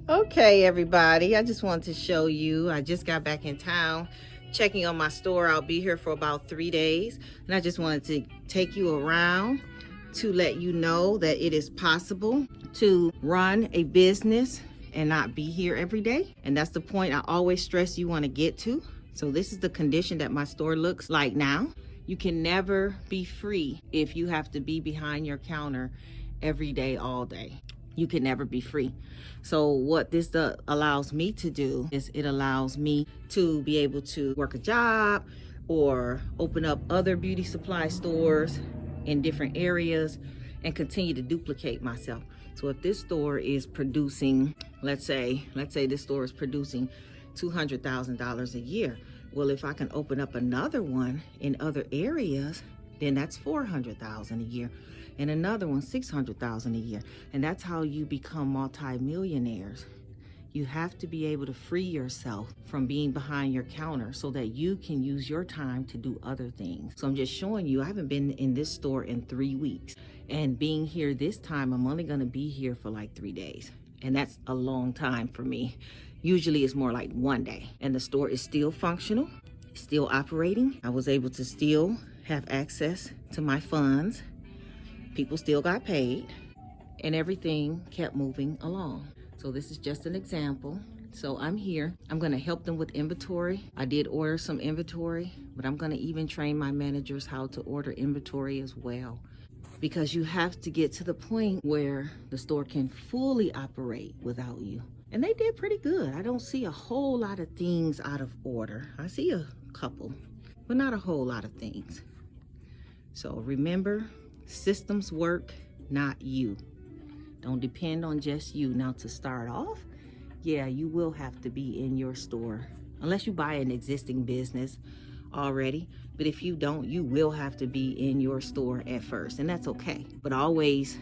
Okay, everybody, I just wanted to show you. I just got back in town checking on my store. I'll be here for about 3 days, and I just wanted to take you around to let you know that it is possible to run a business and not be here every day. And that's the point I always stress you want to get to. So this is the condition that my store looks like now. You can never be free if you have to be behind your counter every day, all day. You can never be free. So what this allows me to do is it allows me to be able to work a job or open up other beauty supply stores in different areas and continue to duplicate myself. So if this store is producing, let's say this store is producing $200,000 a year. Well, if I can open up another one in other areas, then that's $400,000 a year. And another one, $600,000 a year. And that's how you become multi-millionaires. You have to be able to free yourself from being behind your counter so that you can use your time to do other things. So I'm just showing you, I haven't been in this store in 3 weeks. And being here this time, I'm only gonna be here for like 3 days. And that's a long time for me. Usually it's more like 1 day. And the store is still functional, still operating. I was able to still have access to my funds. People still got paid and everything kept moving along. So this is just an example. So I'm here. I'm gonna help them with inventory. I did order some inventory, but I'm gonna even train my managers how to order inventory as well. Because you have to get to the point where the store can fully operate without you. And they did pretty good. I don't see a whole lot of things out of order. I see a couple, but not a whole lot of things. So remember, systems work, not you. Don't depend on just you. Now to start off, yeah, you will have to be in your store unless you buy an existing business already. But if you don't, you will have to be in your store at first, and that's okay. But always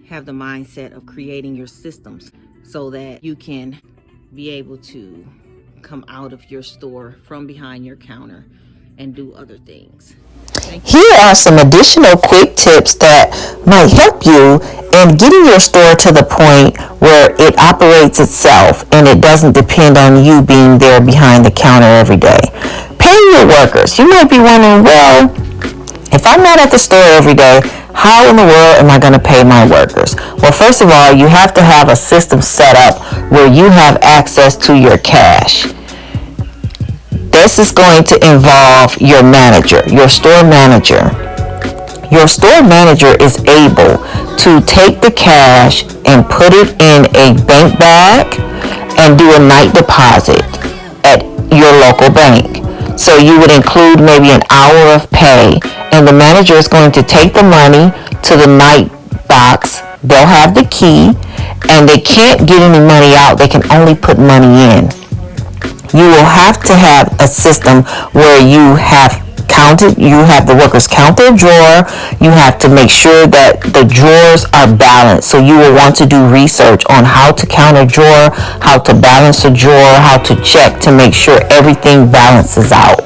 have the mindset of creating your systems so that you can be able to come out of your store from behind your counter and do other things. Here are some additional quick tips that might help you in getting your store to the point where it operates itself and it doesn't depend on you being there behind the counter every day. Pay your workers. You might be wondering, well, if I'm not at the store every day, how in the world am I going to pay my workers? Well, first of all, you have to have a system set up where you have access to your cash. This is going to involve your manager, your store manager. Your store manager is able to take the cash and put it in a bank bag and do a night deposit at your local bank. So you would include maybe an hour of pay, and the manager is going to take the money to the night box. They'll have the key, and they can't get any money out. They can only put money in. You will have to have a system where you have the workers count their drawer. You have to make sure that the drawers are balanced. So you will want to do research on how to count a drawer, how to balance a drawer, how to check to make sure everything balances out.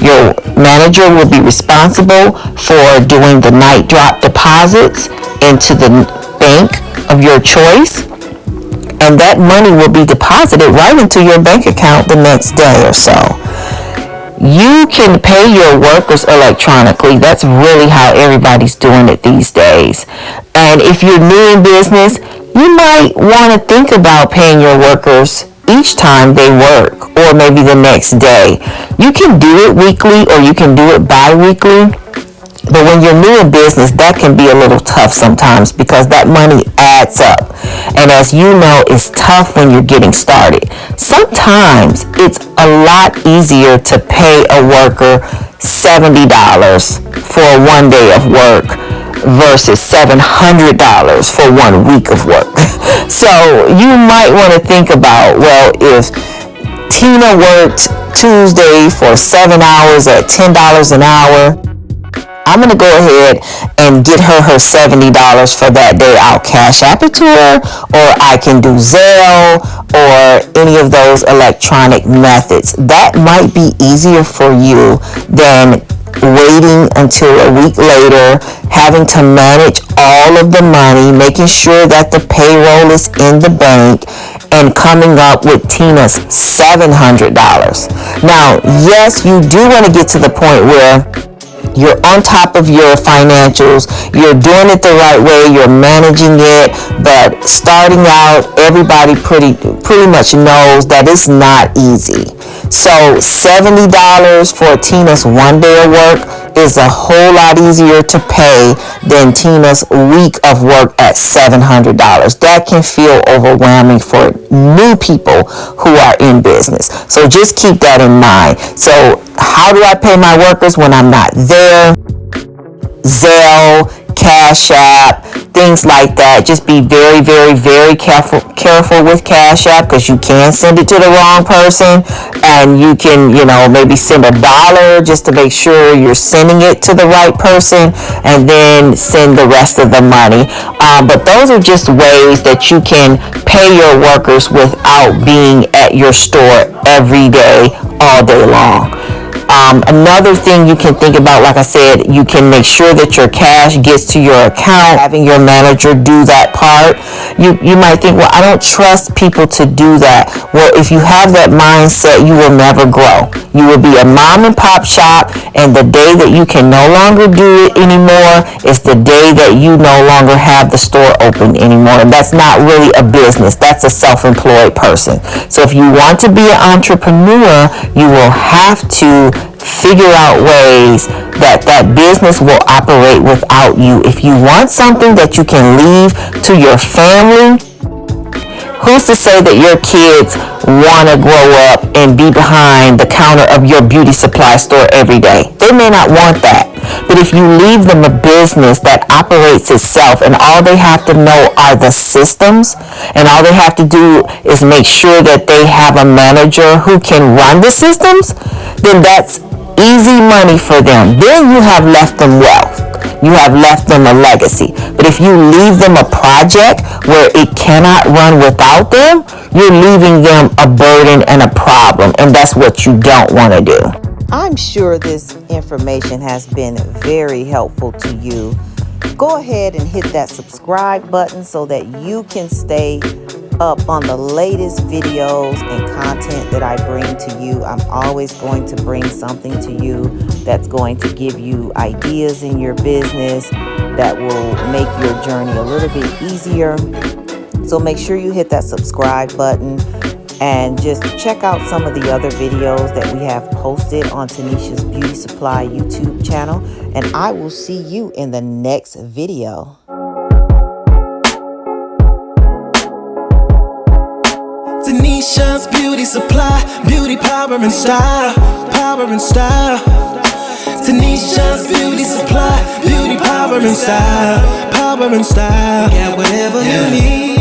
Your manager will be responsible for doing the night drop deposits into the bank of your choice. And that money will be deposited right into your bank account the next day or so. You can pay your workers electronically. That's really how everybody's doing it these days. And if you're new in business, you might want to think about paying your workers each time they work, or maybe the next day. You can do it weekly or you can do it bi-weekly. But when you're new in business, that can be a little tough sometimes because that money adds up. And as you know, it's tough when you're getting started. Sometimes it's a lot easier to pay a worker $70 for 1 day of work versus $700 for 1 week of work. So you might want to think about, well, if Tina worked Tuesday for 7 hours at $10 an hour, I'm going to go ahead and get her $70 for that day. I'll cash app it to her, or I can do Zelle or any of those electronic methods. That might be easier for you than waiting until a week later, having to manage all of the money, making sure that the payroll is in the bank, and coming up with Tina's $700. Now, yes, you do want to get to the point where you're on top of your financials, you're doing it the right way, you're managing it, but starting out, everybody pretty much knows that it's not easy. So $70 for Tina's one day of work is a whole lot easier to pay than Tina's week of work at $700. That can feel overwhelming for new people who are in business. So just keep that in mind. So how do I pay my workers when I'm not there? Zelle, Cash App, things like that. Just be very, very, very careful with Cash App, because you can send it to the wrong person, and you can, maybe send $1 just to make sure you're sending it to the right person, and then send the rest of the money. But those are just ways that you can pay your workers without being at your store every day, all day long. Another thing you can think about, like I said, you can make sure that your cash gets to your account, having your manager do that part. You might think, well, I don't trust people to do that. Well, if you have that mindset, you will never grow. You will be a mom and pop shop, and the day that you can no longer do it anymore is the day that you no longer have the store open anymore. And that's not really a business. That's a self-employed person. So if you want to be an entrepreneur, you will have to figure out ways that business will operate without you. If you want something that you can leave to your family, who's to say that your kids want to grow up and be behind the counter of your beauty supply store every day? They may not want that. But if you leave them a business that operates itself, and all they have to know are the systems, and all they have to do is make sure that they have a manager who can run the systems, then that's easy money for them. Then you have left them wealth. You have left them a legacy. But if you leave them a project where it cannot run without them, you're leaving them a burden and a problem, and that's what you don't want to do. I'm sure this information has been very helpful to you. Go ahead and hit that subscribe button so that you can stay up on the latest videos and content that I bring to you. I'm always going to bring something to you that's going to give you ideas in your business that will make your journey a little bit easier. So make sure you hit that subscribe button, and just check out some of the other videos that we have posted on Tanisha's Beauty Supply YouTube channel, and I will see you in the next video. Tanisha's Beauty Supply, beauty, power, and style, power and style. Tanisha's Beauty Supply, beauty, power, and style, power and style. Got whatever you need.